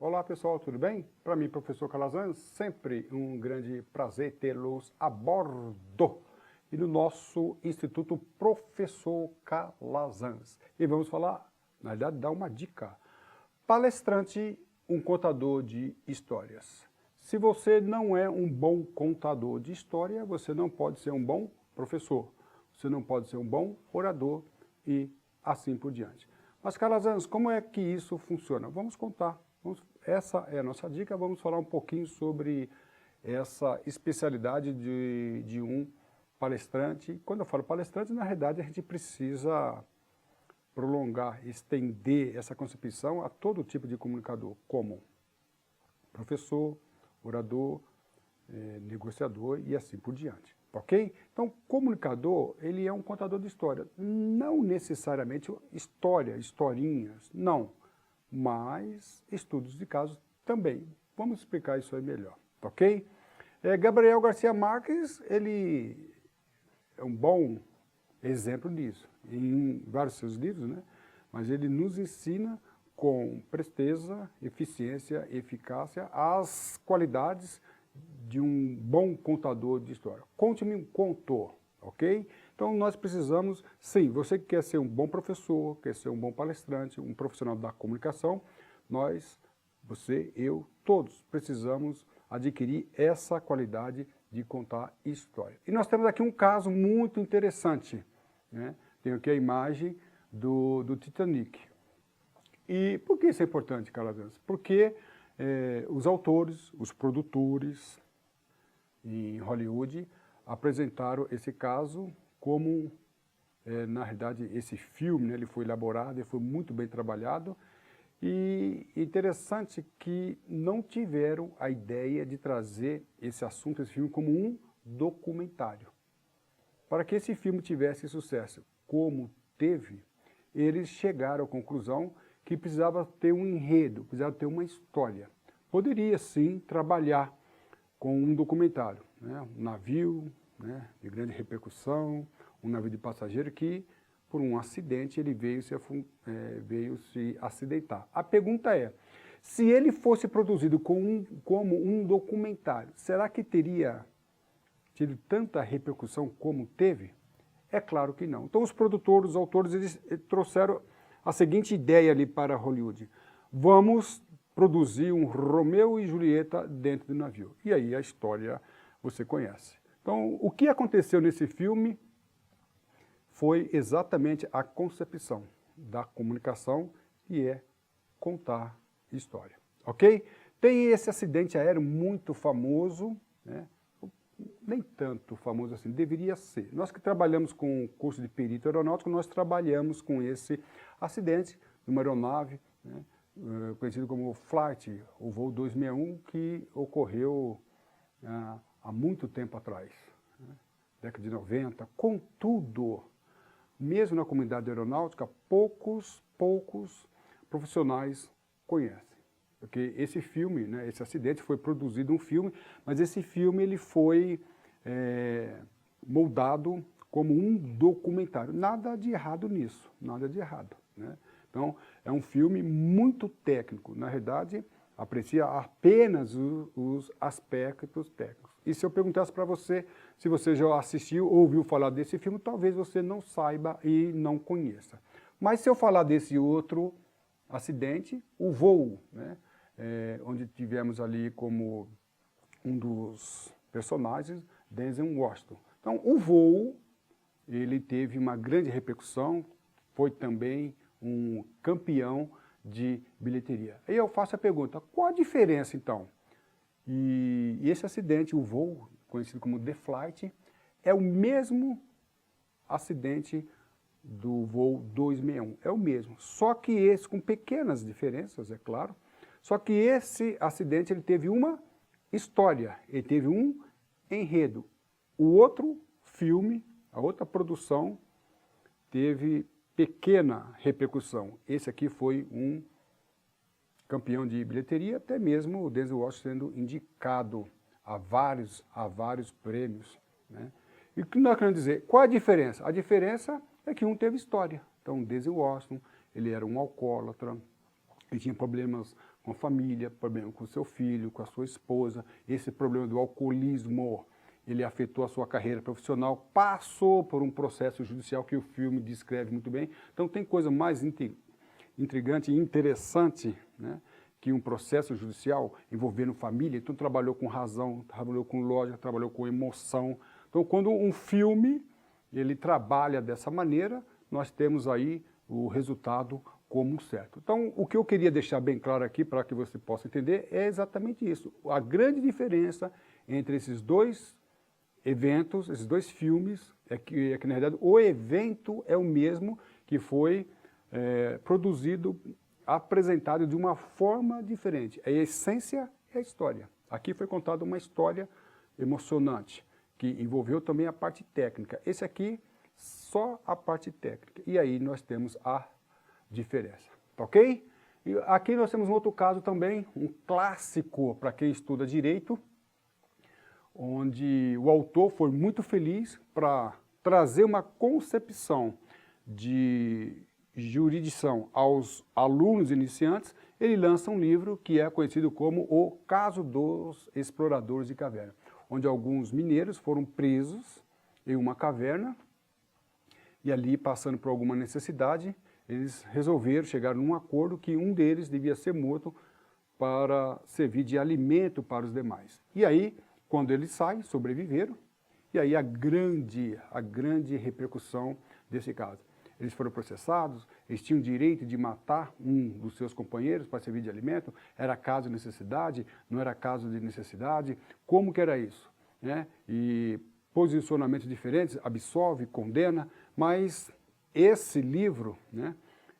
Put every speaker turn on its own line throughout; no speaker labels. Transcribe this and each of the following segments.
Olá pessoal, tudo bem? Para mim, professor Calazans, sempre um grande prazer tê-los a bordo e no nosso Instituto Professor Calazans. E vamos falar, na verdade, dar uma dica. Palestrante, um contador de histórias. Se você não é um bom contador de história, você não pode ser um bom professor. Você não pode ser um bom orador e assim por diante. Mas Calazans, como é que isso funciona? Vamos contar. Essa é a nossa dica, vamos falar um pouquinho sobre essa especialidade de um palestrante. Quando eu falo palestrante, na realidade a gente precisa prolongar, estender essa concepção a todo tipo de comunicador, como professor, orador, negociador e assim por diante, ok? Então, comunicador, ele é um contador de história, não necessariamente história, historinhas, não, mas estudos de casos também. Vamos explicar isso aí melhor, ok? Gabriel Garcia Marques, ele é um bom exemplo nisso, em vários seus livros, né? Mas ele nos ensina com presteza, eficiência, eficácia, as qualidades de um bom contador de história. Conte-me um conto, ok? Então nós precisamos, sim, você que quer ser um bom professor, quer ser um bom palestrante, um profissional da comunicação, nós, você, eu, todos precisamos adquirir essa qualidade de contar história. E nós temos aqui um caso muito interessante, né? Tem aqui a imagem do Titanic. E por que isso é importante, Calazans? Porque os autores, os produtores em Hollywood apresentaram esse caso como, na realidade, esse filme, né, ele foi elaborado, ele foi muito bem trabalhado, e interessante que não tiveram a ideia de trazer esse assunto, esse filme, como um documentário. Para que esse filme tivesse sucesso, como teve, eles chegaram à conclusão que precisava ter um enredo, precisava ter uma história. Poderia, sim, trabalhar com um documentário, né? Um navio, né, de grande repercussão, um navio de passageiro que, por um acidente, ele veio se acidentar. A pergunta é, se ele fosse produzido como um documentário, será que teria tido tanta repercussão como teve? É claro que não. Então os produtores, os autores, eles trouxeram a seguinte ideia ali para Hollywood. Vamos produzir um Romeu e Julieta dentro do navio. E aí a história você conhece. Então o que aconteceu nesse filme foi exatamente a concepção da comunicação, que é contar história. Ok? Tem esse acidente aéreo muito famoso, né? Nem tanto famoso assim, deveria ser. Nós que trabalhamos com o curso de perito aeronáutico, nós trabalhamos com esse acidente de uma aeronave, né, conhecido como Flight, o voo 261, que ocorreu há muito tempo atrás, né, década de 90. Contudo, mesmo na comunidade aeronáutica, poucos profissionais conhecem. Porque esse filme, né, esse acidente foi produzido um filme, mas esse filme ele foi moldado como um documentário. Nada de errado nisso, nada de errado, né? Então, é um filme muito técnico. Na realidade, aprecia apenas os aspectos técnicos. E se eu perguntasse para você, se você já assistiu ou ouviu falar desse filme, talvez você não saiba e não conheça. Mas se eu falar desse outro acidente, o voo, né, onde tivemos ali como um dos personagens, Denzel Washington. Então, o voo, ele teve uma grande repercussão, foi também um campeão de bilheteria. Aí eu faço a pergunta, qual a diferença então? E esse acidente, o voo, conhecido como The Flight, é o mesmo acidente do voo 261, é o mesmo. Só que esse, com pequenas diferenças, é claro, só que esse acidente ele teve uma história, ele teve um enredo. O outro filme, a outra produção, teve pequena repercussão. Esse aqui foi um campeão de bilheteria, até mesmo o Denzel Washington sendo indicado a vários prêmios, né? E o que nós queremos dizer? Qual a diferença? A diferença é que um teve história. Então, o Denzel Washington, ele era um alcoólatra, ele tinha problemas com a família, problema com o seu filho, com a sua esposa, esse problema do alcoolismo, ele afetou a sua carreira profissional, passou por um processo judicial que o filme descreve muito bem. Então tem coisa mais intrigante e interessante, né, que um processo judicial envolvendo família. Então trabalhou com razão, trabalhou com lógica, trabalhou com emoção. Então quando um filme ele trabalha dessa maneira, nós temos aí o resultado como certo. Então o que eu queria deixar bem claro aqui para que você possa entender é exatamente isso. A grande diferença entre esses dois eventos, esses dois filmes, é que na realidade o evento é o mesmo, que foi produzido, apresentado de uma forma diferente. A essência é a história. Aqui foi contada uma história emocionante, que envolveu também a parte técnica. Esse aqui, só a parte técnica. E aí nós temos a diferença, tá ok? E aqui nós temos um outro caso também, um clássico para quem estuda direito, onde o autor foi muito feliz para trazer uma concepção de jurisdição aos alunos iniciantes. Ele lança um livro que é conhecido como O Caso dos Exploradores de Caverna, onde alguns mineiros foram presos em uma caverna e ali, passando por alguma necessidade, eles resolveram chegar num acordo que um deles devia ser morto para servir de alimento para os demais. E aí, quando eles saem, sobreviveram, e aí a grande repercussão desse caso. Eles foram processados, eles tinham o direito de matar um dos seus companheiros para servir de alimento, era caso de necessidade, não era caso de necessidade, como que era isso? Né? E posicionamentos diferentes, absolve, condena, mas esse livro, né,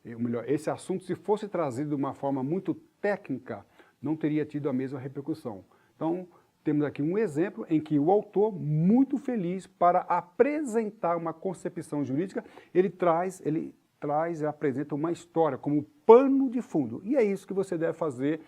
ou melhor, esse assunto, se fosse trazido de uma forma muito técnica, não teria tido a mesma repercussão. Então, temos aqui um exemplo em que o autor, muito feliz para apresentar uma concepção jurídica, ele traz e apresenta uma história como pano de fundo. E é isso que você deve fazer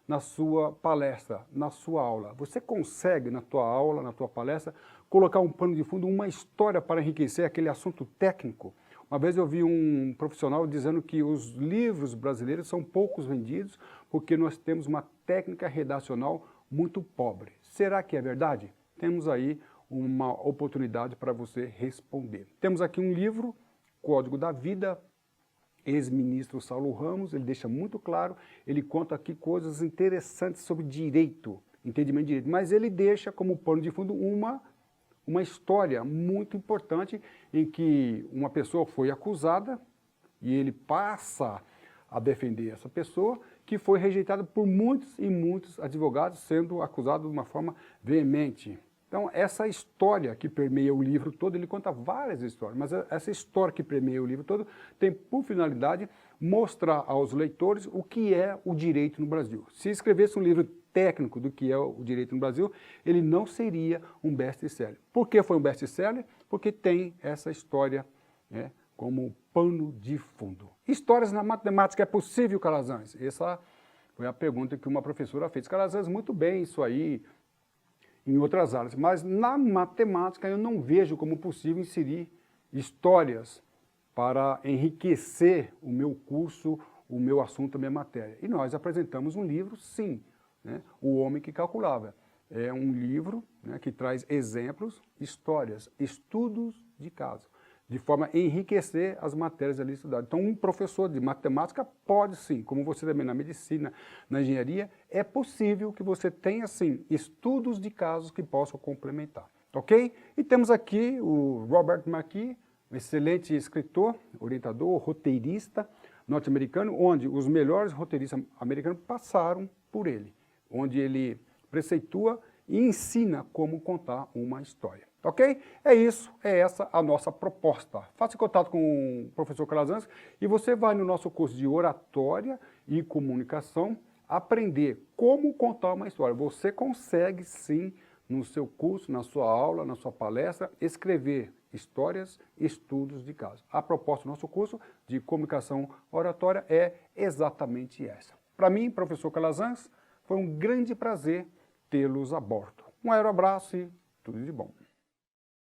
na sua palestra, na sua aula. Você consegue, na tua aula, na tua palestra, colocar um pano de fundo, uma história para enriquecer aquele assunto técnico? Uma vez eu vi um profissional dizendo que os livros brasileiros são poucos vendidos porque nós temos uma técnica redacional muito pobre. Será que é verdade? Temos aí uma oportunidade para você responder. Temos aqui um livro, Código da Vida, ex-ministro Saulo Ramos, ele deixa muito claro, ele conta aqui coisas interessantes sobre direito, entendimento de direito, mas ele deixa como pano de fundo uma história muito importante em que uma pessoa foi acusada e ele passa a defender essa pessoa, que foi rejeitada por muitos e muitos advogados, sendo acusado de uma forma veemente. Então, essa história que permeia o livro todo, ele conta várias histórias, mas essa história que permeia o livro todo tem por finalidade mostrar aos leitores o que é o direito no Brasil. Se escrevesse um livro técnico do que é o direito no Brasil, ele não seria um best-seller. Por que foi um best-seller? Porque tem essa história, né, como pano de fundo. Histórias na matemática é possível, Calazans? Essa foi a pergunta que uma professora fez. Calazans, muito bem isso aí em outras áreas, mas na matemática eu não vejo como possível inserir histórias para enriquecer o meu curso, o meu assunto, a minha matéria. E nós apresentamos um livro, sim, né? O Homem que Calculava. É um livro, né, que traz exemplos, histórias, estudos de caso, de forma a enriquecer as matérias ali estudadas. Então, um professor de matemática pode sim, como você também na medicina, na engenharia, é possível que você tenha sim estudos de casos que possam complementar, ok? E temos aqui o Robert McKee, um excelente escritor, orientador, roteirista norte-americano, onde os melhores roteiristas americanos passaram por ele, onde ele preceitua e ensina como contar uma história. Ok? É isso, é essa a nossa proposta. Faça contato com o professor Calazans e você vai no nosso curso de oratória e comunicação aprender como contar uma história. Você consegue sim, no seu curso, na sua aula, na sua palestra, escrever histórias, estudos de caso. A proposta do nosso curso de comunicação oratória é exatamente essa. Para mim, professor Calazans, foi um grande prazer tê-los a bordo. Um aeroabraço e tudo de bom.